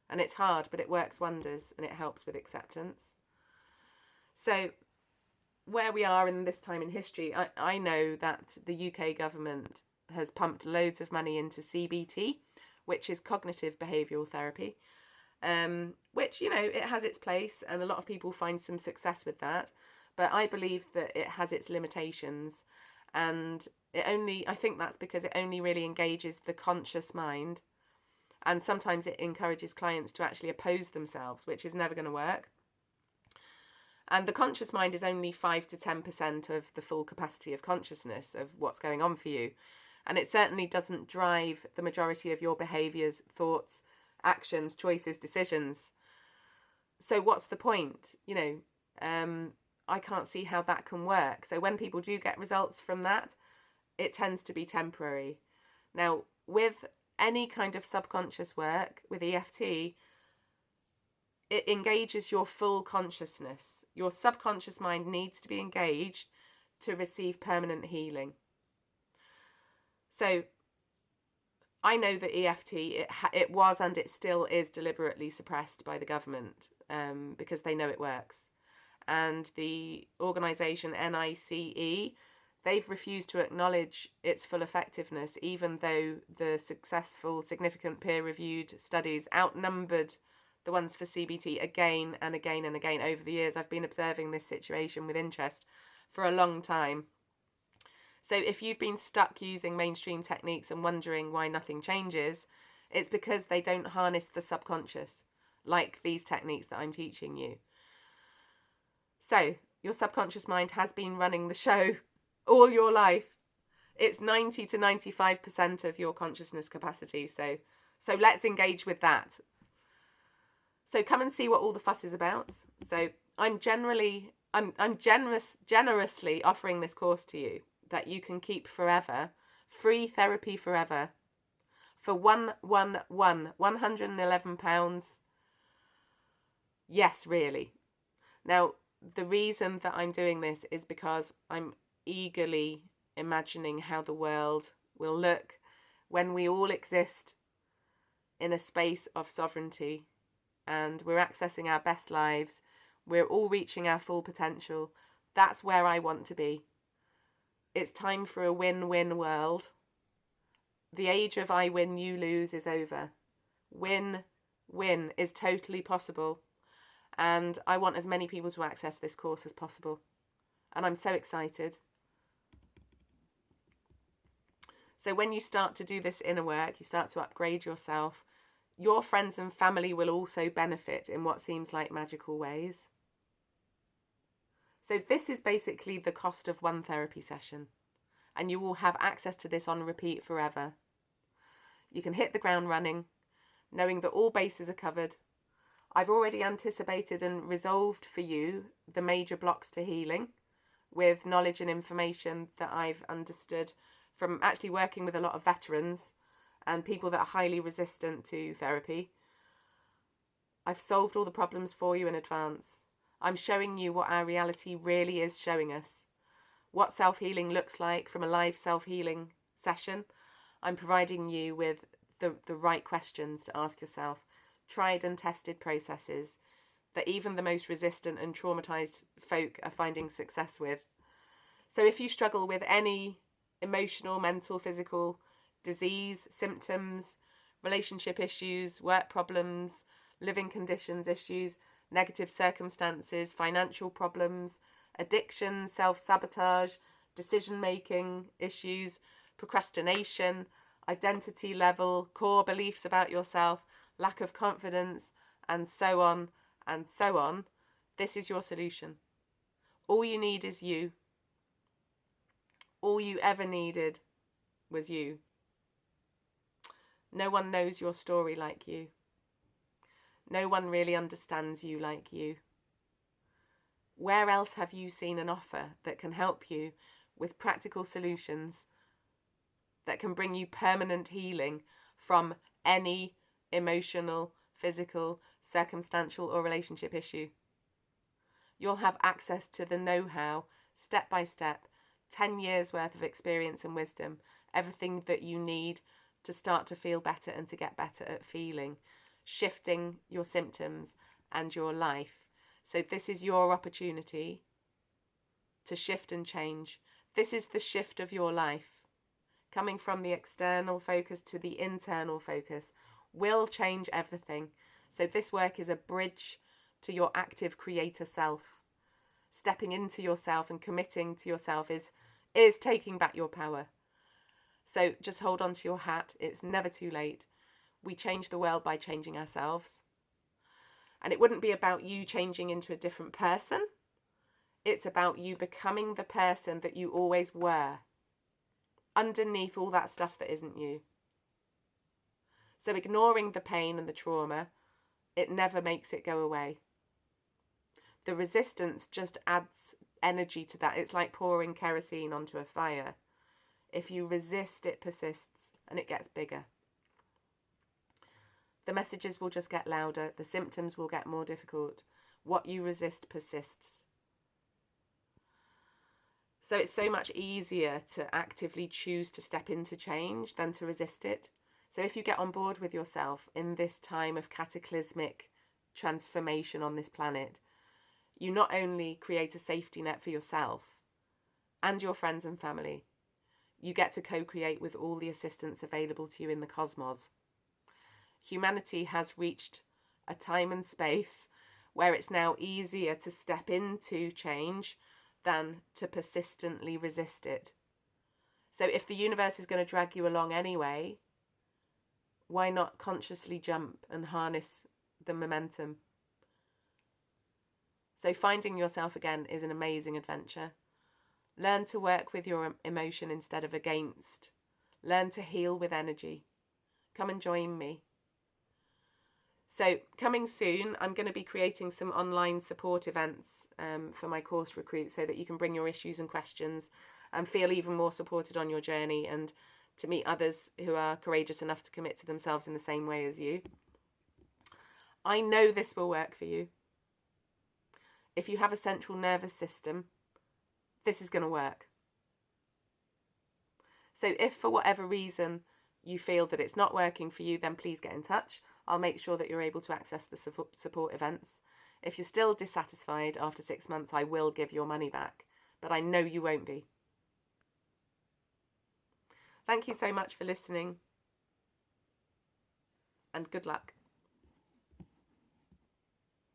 And it's hard, but it works wonders, and it helps with acceptance. So where we are in this time in history, I know that the UK government has pumped loads of money into CBT, which is cognitive behavioural therapy, which, you know, it has its place and a lot of people find some success with that. But I believe that it has its limitations, and I think that's because it only really engages the conscious mind, and sometimes it encourages clients to actually oppose themselves, which is never going to work. And the conscious mind is only 5 to 10% of the full capacity of consciousness of what's going on for you. And it certainly doesn't drive the majority of your behaviours, thoughts, actions, choices, decisions. So what's the point? You know, I can't see how that can work. So when people do get results from that, it tends to be temporary. Now, with any kind of subconscious work, with EFT, it engages your full consciousness. Your subconscious mind needs to be engaged to receive permanent healing. So I know that EFT, it was and it still is deliberately suppressed by the government because they know it works. And the organisation NICE, they've refused to acknowledge its full effectiveness, even though the successful, significant peer-reviewed studies outnumbered the ones for CBT again and again and again over the years. I've been observing this situation with interest for a long time. So if you've been stuck using mainstream techniques and wondering why nothing changes, it's because they don't harness the subconscious like these techniques that I'm teaching you. So your subconscious mind has been running the show all your life. It's 90 to 95% of your consciousness capacity. So let's engage with that. So come and see what all the fuss is about. So I'm generously offering this course to you that you can keep forever, free therapy forever, for £111. Yes, really. Now, the reason that I'm doing this is because I'm eagerly imagining how the world will look when we all exist in a space of sovereignty and we're accessing our best lives, we're all reaching our full potential. That's where I want to be. It's time for a win-win world. The age of I win, you lose is over. Win-win is totally possible. And I want as many people to access this course as possible. And I'm so excited. So when you start to do this inner work, you start to upgrade yourself, your friends and family will also benefit in what seems like magical ways. So this is basically the cost of one therapy session, and you will have access to this on repeat forever. You can hit the ground running, knowing that all bases are covered. I've already anticipated and resolved for you the major blocks to healing with knowledge and information that I've understood from actually working with a lot of veterans and people that are highly resistant to therapy. I've solved all the problems for you in advance. I'm showing you what our reality really is showing us. What self-healing looks like from a live self-healing session. I'm providing you with the right questions to ask yourself. Tried and tested processes that even the most resistant and traumatized folk are finding success with. So if you struggle with any emotional, mental, physical disease, symptoms, relationship issues, work problems, living conditions issues, negative circumstances, financial problems, addiction, self-sabotage, decision-making issues, procrastination, identity level, core beliefs about yourself, lack of confidence, and so on, this is your solution. All you need is you. All you ever needed was you. No one knows your story like you. No one really understands you like you. Where else have you seen an offer that can help you with practical solutions that can bring you permanent healing from any emotional, physical, circumstantial or relationship issue? You'll have access to the know-how, step by step, 10 years worth of experience and wisdom, everything that you need to start to feel better and to get better at feeling, shifting your symptoms and your life. So this is your opportunity to shift and change. This is the shift of your life. Coming from the external focus to the internal focus will change everything. So this work is a bridge to your active creator self. Stepping into yourself and committing to yourself is taking back your power. So just hold on to your hat. It's never too late. We change the world by changing ourselves. And it wouldn't be about you changing into a different person. It's about you becoming the person that you always were, underneath all that stuff that isn't you. So ignoring the pain and the trauma, it never makes it go away. The resistance just adds energy to that. It's like pouring kerosene onto a fire. If you resist, it persists and it gets bigger. The messages will just get louder. The symptoms will get more difficult. What you resist persists. So it's so much easier to actively choose to step into change than to resist it. So if you get on board with yourself in this time of cataclysmic transformation on this planet, you not only create a safety net for yourself and your friends and family, you get to co-create with all the assistance available to you in the cosmos. Humanity has reached a time and space where it's now easier to step into change than to persistently resist it. So if the universe is going to drag you along anyway, why not consciously jump and harness the momentum? So finding yourself again is an amazing adventure. Learn to work with your emotion instead of against. Learn to heal with energy. Come and join me. So coming soon, I'm going to be creating some online support events for my course recruits so that you can bring your issues and questions and feel even more supported on your journey and to meet others who are courageous enough to commit to themselves in the same way as you. I know this will work for you. If you have a central nervous system, this is going to work. So if for whatever reason you feel that it's not working for you, then please get in touch. I'll make sure that you're able to access the support events. If you're still dissatisfied after 6 months, I will give your money back, but I know you won't be. Thank you so much for listening, and good luck.